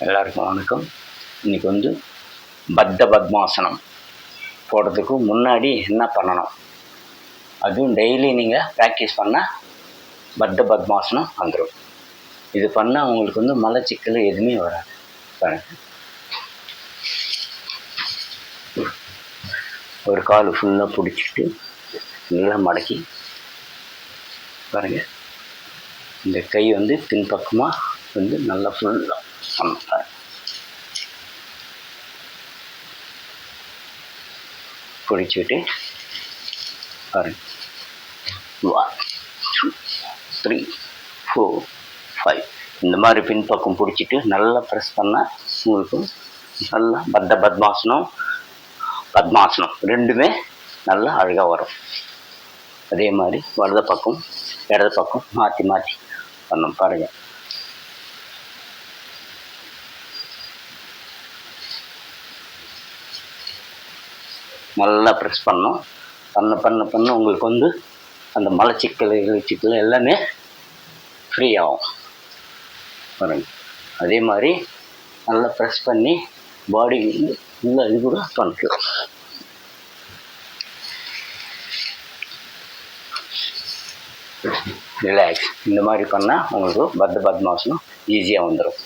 எல்லாருக்கும் வணக்கம். இன்றைக்கி வந்து பத்த பத்மாசனம் போடுறதுக்கு முன்னாடி என்ன பண்ணணும், அதுவும் டெய்லி நீங்கள் ப்ராக்டிஸ் பண்ணால் பத்த பத்மாசனம் வந்துடும். இது பண்ணால் உங்களுக்கு வந்து மலச்சிக்கல் எதுவுமே வராது. பாருங்கள், ஒரு கால் ஃபுல்லாக பிடிச்சிட்டு நல்லா மடக்கி பாருங்கள். இந்த கை வந்து பின்பக்கமாக வந்து நல்லா ஃபுல்லாக பண்ண பிடிச்சிட்டு பாருங்கள். 1 2 3 4 5 இந்த மாதிரி பின்பக்கம் பிடிச்சிட்டு நல்லா ப்ரெஸ் பண்ணால் உங்களுக்கு நல்லா பத்த பத்மாசனம் ரெண்டுமே நல்லா அழகாக வரும். அதே மாதிரி வலது பக்கம் இடது பக்கம் மாற்றி மாற்றி பண்ணணும். பாருங்கள், நல்லா ப்ரெஸ் பண்ணணும். பண்ண உங்களுக்கு வந்து அந்த மலச்சிக்கல் எல்லாமே ஃப்ரீ ஆகும். பாருங்கள், அதே மாதிரி நல்லா ப்ரெஸ் பண்ணி பாடி நல்லா இது கூட பண்ணிக்கலாம். ரிலாக்ஸ். இந்த மாதிரி பண்ணால் உங்களுக்கு பத்த பத்மாசனம் ஈஸியாக வந்துடும்.